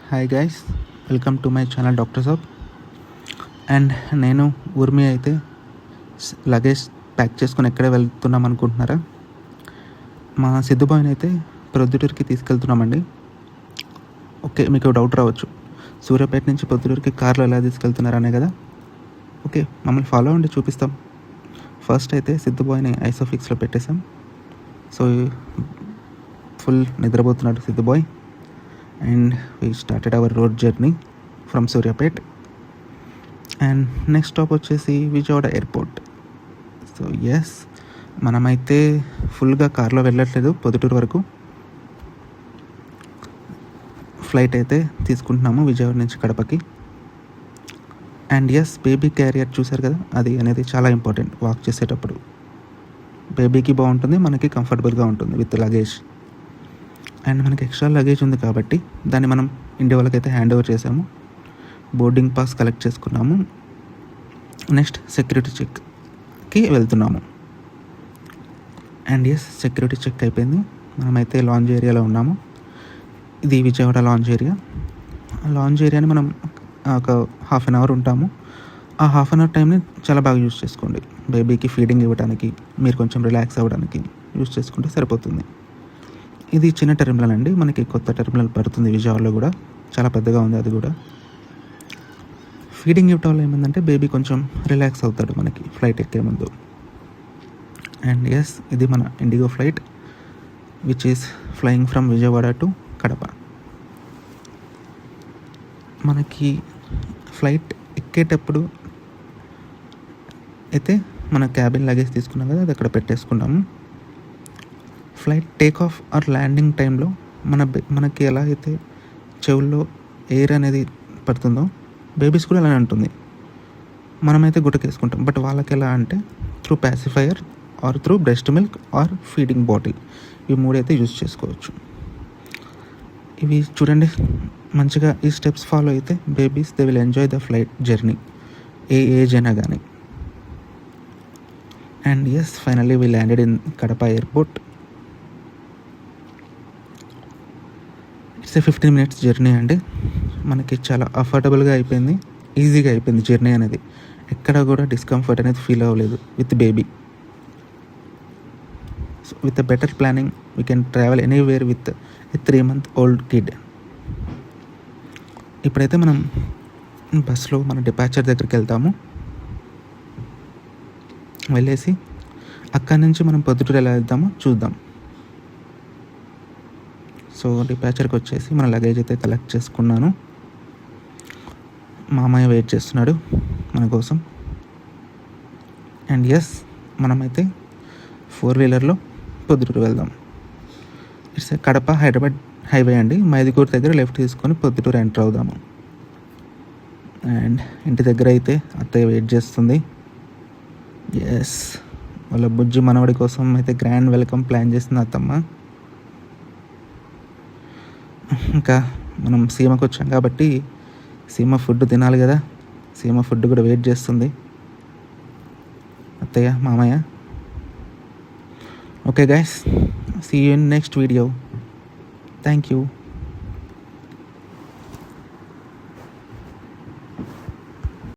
Hi guys, welcome to my channel doctor Saab. And నేను ఊర్మి అయితే luggage pack చేసుకుని ఎక్కడే వెళ్తున్నాం అనుకుంటున్నారా? మా సిద్ధుబాయిని అయితే ప్రొద్దుటూరుకి తీసుకెళ్తున్నామండి. ఓకే, మీకు డౌట్ రావచ్చు, సూర్యాపేట నుంచి ప్రొద్దుటూరుకి కార్లో ఎలా తీసుకెళ్తున్నారనే కదా. ఓకే, మమ్మల్ని ఫాలో అవ్వండి, చూపిస్తాం. ఫస్ట్ అయితే సిద్ధుబాయిని ఐసోఫిక్స్లో పెట్టేశాం. సో ఫుల్ నిద్రపోతున్నాడు Sidhubhai. And we started our road journey from Suryapet. And next stop వచ్చేసి విజయవాడ ఎయిర్పోర్ట్. సో ఎస్, మనమైతే ఫుల్గా కార్లో వెళ్ళట్లేదు పొద్దుటూరు వరకు. ఫ్లైట్ అయితే తీసుకుంటున్నాము విజయవాడ నుంచి కడపకి. అండ్ ఎస్, బేబీ క్యారియర్ చూసారు కదా, అది అనేది చాలా ఇంపార్టెంట్. వాక్ చేసేటప్పుడు బేబీకి బాగుంటుంది, మనకి కంఫర్టబుల్గా ఉంటుంది విత్ లగేజ్. అండ్ మనకి ఎక్స్ట్రా లగేజ్ ఉంది కాబట్టి దాన్ని మనం ఇండియా వాళ్ళకైతే హ్యాండ్ ఓవర్ చేసాము. బోర్డింగ్ పాస్ కలెక్ట్ చేసుకున్నాము. నెక్స్ట్ సెక్యూరిటీ చెక్కి వెళ్తున్నాము. అండ్ ఎస్, సెక్యూరిటీ చెక్ అయిపోయింది. మనమైతే లాంజ్ ఏరియాలో ఉన్నాము. ఇది విజయవాడ లాంజ్ ఏరియా. లాంజ్ ఏరియాని మనం ఒక హాఫ్ అన్ అవర్ ఉంటాము. ఆ హాఫ్ అన్ అవర్ టైంని చాలా బాగా యూజ్ చేసుకోండి. బేబీకి ఫీడింగ్ ఇవ్వడానికి, మీరు కొంచెం రిలాక్స్ అవ్వడానికి యూజ్ చేసుకుంటే సరిపోతుంది. ఇది చిన్న టెర్మినల్ అండి, మనకి కొత్త టెర్మినల్ పడుతుంది విజయవాడలో కూడా, చాలా పెద్దగా ఉంది అది కూడా. ఫీడింగ్ ఇవ్వటం వల్ల ఏమైందంటే బేబీ కొంచెం రిలాక్స్ అవుతాడు మనకి ఫ్లైట్ ఎక్కే ముందు. అండ్ ఎస్, ఇది మన IndiGo flight which is flying from Vijayawada to Kadapa. మనకి ఫ్లైట్ ఎక్కేటప్పుడు అయితే మన క్యాబిన్ లగేజ్ తీసుకున్నాం కదా, అది అక్కడ పెట్టేసుకున్నాము. Flight take off or landing టైంలో మనకి ఎలా అయితే చెవుల్లో ఎయిర్ అనేది పడుతుందో బేబీస్ కూడా అలానే ఉంటుంది. మనమైతే గుట్టకేసుకుంటాం, బట్ వాళ్ళకి ఎలా అంటే through pacifier or through breast milk or feeding bottle, ఇవి మూడైతే యూజ్ చేసుకోవచ్చు. ఇవి చూడండి, మంచిగా ఈ స్టెప్స్ ఫాలో అయితే babies they will enjoy the flight journey, ఏ ఏజ్ అయినా కానీ. And yes, finally we landed in Kadapa airport. It's 15 minutes journey అండి. మనకి చాలా అఫోర్డబుల్గా అయిపోయింది, ఈజీగా అయిపోయింది జర్నీ అనేది. ఎక్కడ కూడా డిస్కంఫర్ట్ అనేది ఫీల్ అవ్వలేదు with baby. So with a better planning we can travel anywhere with a 3-month old kid. ఇప్పుడైతే మనం బస్లో మన డిపార్చర్ దగ్గరికి వెళ్తాము. వెళ్ళేసి అక్కడి నుంచి మనం పొద్దుటూరు ఎలా వెళ్తామో చూద్దాం. సో డిపాచర్కి వచ్చేసి మన లగేజ్ అయితే కలెక్ట్ చేసుకున్నాను. మామయ్య వెయిట్ చేస్తున్నాడు మన కోసం. అండ్ ఎస్, మనమైతే 4-wheelerలో పొద్దుటూరు వెళ్దాం. ఇట్స్ కడప హైదరాబాద్ హైవే అండి. మైదుకూరు దగ్గర లెఫ్ట్ తీసుకొని పొద్దుటూరు ఎంటర్ అవుదాము. అండ్ ఇంటి దగ్గర అయితే అత్తయ్య వెయిట్ చేస్తుంది. ఎస్, వాళ్ళ బుజ్జి మనవడి కోసం అయితే గ్రాండ్ వెల్కమ్ ప్లాన్ చేస్తుంది అత్తమ్మ. ఇంకా మనం సీమకు వచ్చాం కాబట్టి సీమ ఫుడ్ తినాలి కదా, సీమ ఫుడ్ కూడా వెయిట్ చేస్తుంది అత్తయ్య మామయ్య. Okay guys, see you in next video. Thank you.